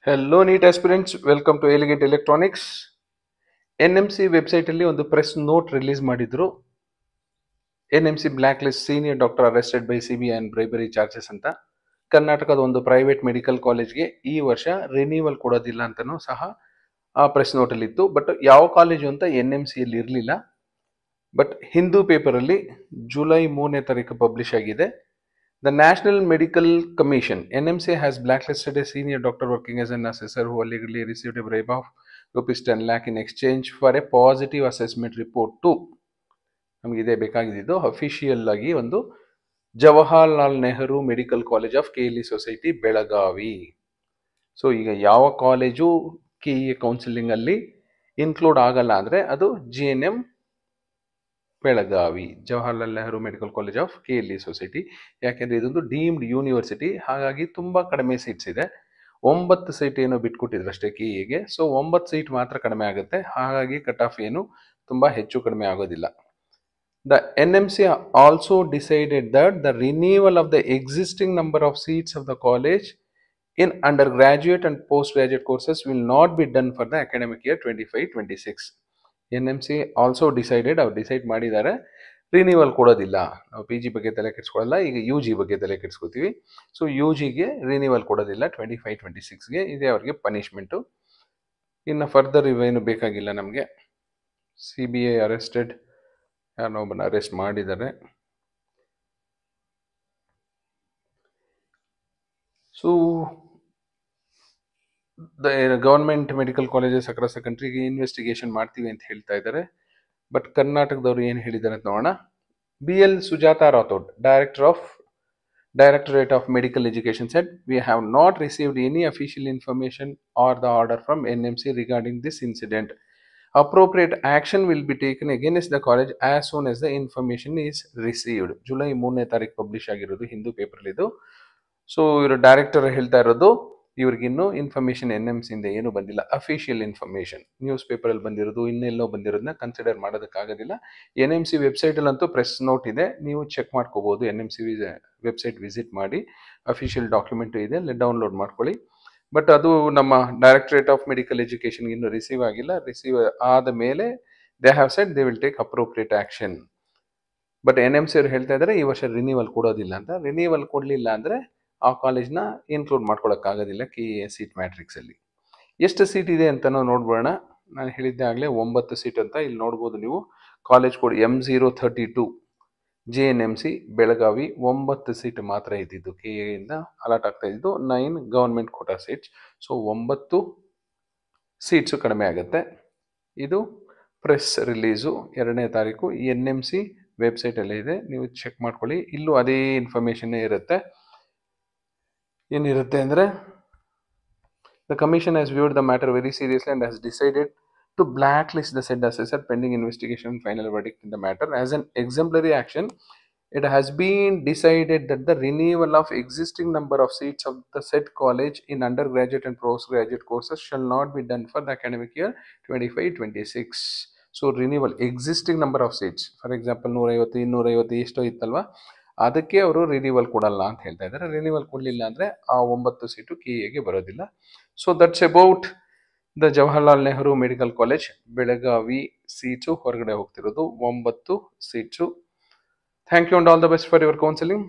Hello, NEET aspirants. Welcome to Elegant Electronics. NMC website ಅಲ್ಲಿ ಒಂದು press note release ಮಾಡಿದ್ರು. NMC blacklist senior doctor arrested by CBI and bribery charges ಅಂತ. ಕರ್ನಾಟಕದ ಒಂದು private medical ಕಾಲೇಜ್ಗೆ ಈ ವರ್ಷ ರಿನ್ಯೂವಲ್ ಕೊಡೋದಿಲ್ಲ ಅಂತನೂ ಸಹ ಆ ಪ್ರೆಸ್ ನೋಟ್ ಅಲ್ಲಿ ಇತ್ತು. ಬಟ್ ಯಾವ ಕಾಲೇಜು ಅಂತ NMC ಅಲ್ಲಿ ಇರಲಿಲ್ಲ. ಬಟ್ ಹಿಂದೂ ಪೇಪರ್ ಅಲ್ಲಿ ಜುಲೈ 3ನೇ ತಾರೀಕು ಪಬ್ಲಿಷ್ ಆಗಿದೆ. The National Medical Commission (NMC) has blacklisted a senior doctor working as an assessor who allegedly received a bribe of rupees 10 lakh in exchange for a positive assessment report too. ನಮಗೆ ಇದೇ ಬೇಕಾಗಿದ್ದು official ಆಗಿ ಒಂದು Jawaharlal Nehru medical college of KLE society Belagavi. So ಈಗ ಯಾವ college KE counselling ಅಲ್ಲಿ include ಆಗಲ್ಲ ಅಂದ್ರೆ ಅದು GNM Belagavi, Jawaharlal Nehru medical college of KLE society. ಯಾಕೆಂದ್ರೆ ಇದೊಂದು ಡೀಮ್ಡ್ ಯೂನಿವರ್ಸಿಟಿ, ಹಾಗಾಗಿ ತುಂಬಾ ಕಡಿಮೆ ಸೀಟ್ಸ್ ಇದೆ. 9 ಸೀಟ್ ಏನೋ ಬಿಟ್ಕೊಟ್ಟಿದ್ರು ಅಷ್ಟೇ KEಗೆ. ಸೊ 9 ಸೀಟ್ ಮಾತ್ರ ಕಡಿಮೆ ಆಗುತ್ತೆ, ಹಾಗಾಗಿ ಕಟ್ ಆಫ್ ಏನು ತುಂಬಾ ಹೆಚ್ಚು ಕಡಿಮೆ ಆಗೋದಿಲ್ಲ. The NMC also decided that the renewal of the existing number of seats of the college in undergraduate and postgraduate courses will not be done for the academic year 25-26. NMC also decided, ಅವ್ರು decide ಮಾಡಿದ್ದಾರೆ, renewal ಕೊಡೋದಿಲ್ಲ. ನಾವು PG ಬಗ್ಗೆ ತಲೆ ಕೆಡಿಸ್ಕೊಳ್ಳಲ್ಲ, ಈಗ UG ಬಗ್ಗೆ ತಲೆ ಕೆಡಿಸ್ಕೋತೀವಿ. So UGಗೆ renewal ಕೊಡೋದಿಲ್ಲ 25-26ಗೆ. ಇದೇ ಅವ್ರಿಗೆ ಪನಿಷ್ಮೆಂಟು. ಇನ್ನು ಫರ್ದರ್ ಇವೇನು ಬೇಕಾಗಿಲ್ಲ ನಮಗೆ. CBI ಅರೆಸ್ಟೆಡ್, ಯಾರನ್ನೊಬ್ಬನ ಅರೆಸ್ಟ್ ಮಾಡಿದ್ದಾರೆ. So government medical colleges across the ಕಂಟ್ರಿಗೆ investigation ಮಾಡ್ತೀವಿ ಅಂತ ಹೇಳ್ತಾ ಇದ್ದಾರೆ. ಬಟ್ ಕರ್ನಾಟಕದವರು ಏನು ಹೇಳಿದ್ದಾರೆ ಅಂತ ನೋಡೋಣ. BL Sujatha Rathod, Directorate of Medical Education said, "We have not received any official information or the order from NMC regarding this incident. Appropriate action will be taken against the college as soon as the information is received." July 3ನೇ ತಾರೀಕು publish ಆಗಿರೋದು Hindu paper ಇದು. So ಇವರು director ಹೇಳ್ತಾ ಇರೋದು, ಇವ್ರಿಗಿನ್ನೂ information NMC ಇಂದ ಏನು ಬಂದಿಲ್ಲ. ಅಫಿಷಿಯಲ್ ಇನ್ಫಾರ್ಮೇಶನ್ ನ್ಯೂಸ್ ಪೇಪರ್ ಅಲ್ಲಿ ಬಂದಿರೋದು, ಇನ್ನೆಲ್ಲೋ ಬಂದಿರೋದನ್ನ ಕನ್ಸಿಡರ್ ಮಾಡೋದಕ್ಕಾಗೋದಿಲ್ಲ. NMC ವೆಬ್ಸೈಟ್ ಅಲ್ಲಂತೂ ಪ್ರೆಸ್ ನೋಟ್ ಇದೆ, ನೀವು ಚೆಕ್ ಮಾಡ್ಕೋಬಹುದು. NMC ವೆಬ್ಸೈಟ್ ವಿಸಿಟ್ ಮಾಡಿ, ಅಫಿಷಿಯಲ್ ಡಾಕ್ಯುಮೆಂಟ್ ಇದೆ, ಡೌನ್ಲೋಡ್ ಮಾಡ್ಕೊಳ್ಳಿ. ಬಟ್ ಅದು ನಮ್ಮ ಡೈರೆಕ್ಟರೇಟ್ ಆಫ್ ಮೆಡಿಕಲ್ ಎಜುಕೇಶನ್ ಇನ್ನು ರಿಸೀವ್ ಆಗಿಲ್ಲ. ರಿಸೀವ್ ಆದ ಮೇಲೆ they have said they will take appropriate action. But NMC ಅವರು ಹೇಳ್ತಾ ಇದ್ದಾರೆ ಈ ವರ್ಷ ರಿನ್ಯೂವಲ್ ಕೊಡೋದಿಲ್ಲ ಅಂತ. ರಿನ್ಯೂವಲ್ ಕೊಡಲಿಲ್ಲ ಅಂದ್ರೆ ಆ ಕಾಲೇಜ್ನ ಇನ್ಕ್ಲೂಡ್ ಮಾಡ್ಕೊಳಕ್ಕಾಗೋದಿಲ್ಲ KE ಸೀಟ್ ಮ್ಯಾಟ್ರಿಕ್ಸ್ ಅಲ್ಲಿ. ಎಷ್ಟು ಸೀಟ್ ಇದೆ ಅಂತ ನಾವು ನೋಡ್ಬೋಣ. ನಾನು ಹೇಳಿದ್ದೆ ಆಗಲೇ 9 ಸೀಟ್ ಅಂತ. ಇಲ್ಲಿ ನೋಡ್ಬೋದು ನೀವು, college code M032 JNMC Belagavi. 9 seat ಮಾತ್ರ ಇದ್ದಿದ್ದು KE ಇಂದ ಅಲಾಟ್ ಆಗ್ತಾ ಇದ್ದು. 9 government quota seats. So 9 seats ಕಡಿಮೆ ಆಗುತ್ತೆ. ಇದು ಪ್ರೆಸ್ ರಿಲೀಸು 2ನೇ ತಾರೀಕು NMC ವೆಬ್ಸೈಟ್ ಅಲ್ಲೇ ಇದೆ, ನೀವು ಚೆಕ್ ಮಾಡ್ಕೊಳ್ಳಿ. ಇಲ್ಲೂ ಅದೇ ಇನ್ಫಾರ್ಮೇಶನ್ ಇರುತ್ತೆ. ಏನಿರುತ್ತೆ ಅಂದರೆ, the commission has viewed the matter very seriously and has decided to blacklist the said assessor pending investigation and final verdict in the matter. As an exemplary action, it has been decided that the renewal of existing number of seats of the said college in undergraduate and postgraduate courses shall not be done for the academic year 25-26. So renewal existing number of seats, for example 150 250 ಎಷ್ಟೋ ಇತ್ತಲ್ವಾ, ಅದಕ್ಕೆ ಅವರು renewal ಕೊಡಲ್ಲ ಅಂತ ಹೇಳ್ತಾ ಇದ್ದಾರೆ. Renewal ಕೊಡಲಿಲ್ಲ ಅಂದರೆ ಆ 9 ಸೀಟು KEಗೆ ಬರೋದಿಲ್ಲ. So that's about the Jawaharlal Nehru medical college Belagavi. Seats ಹೊರಗಡೆ ಹೋಗ್ತಿರೋದು 9 seats. Thank you and all the best for your counselling.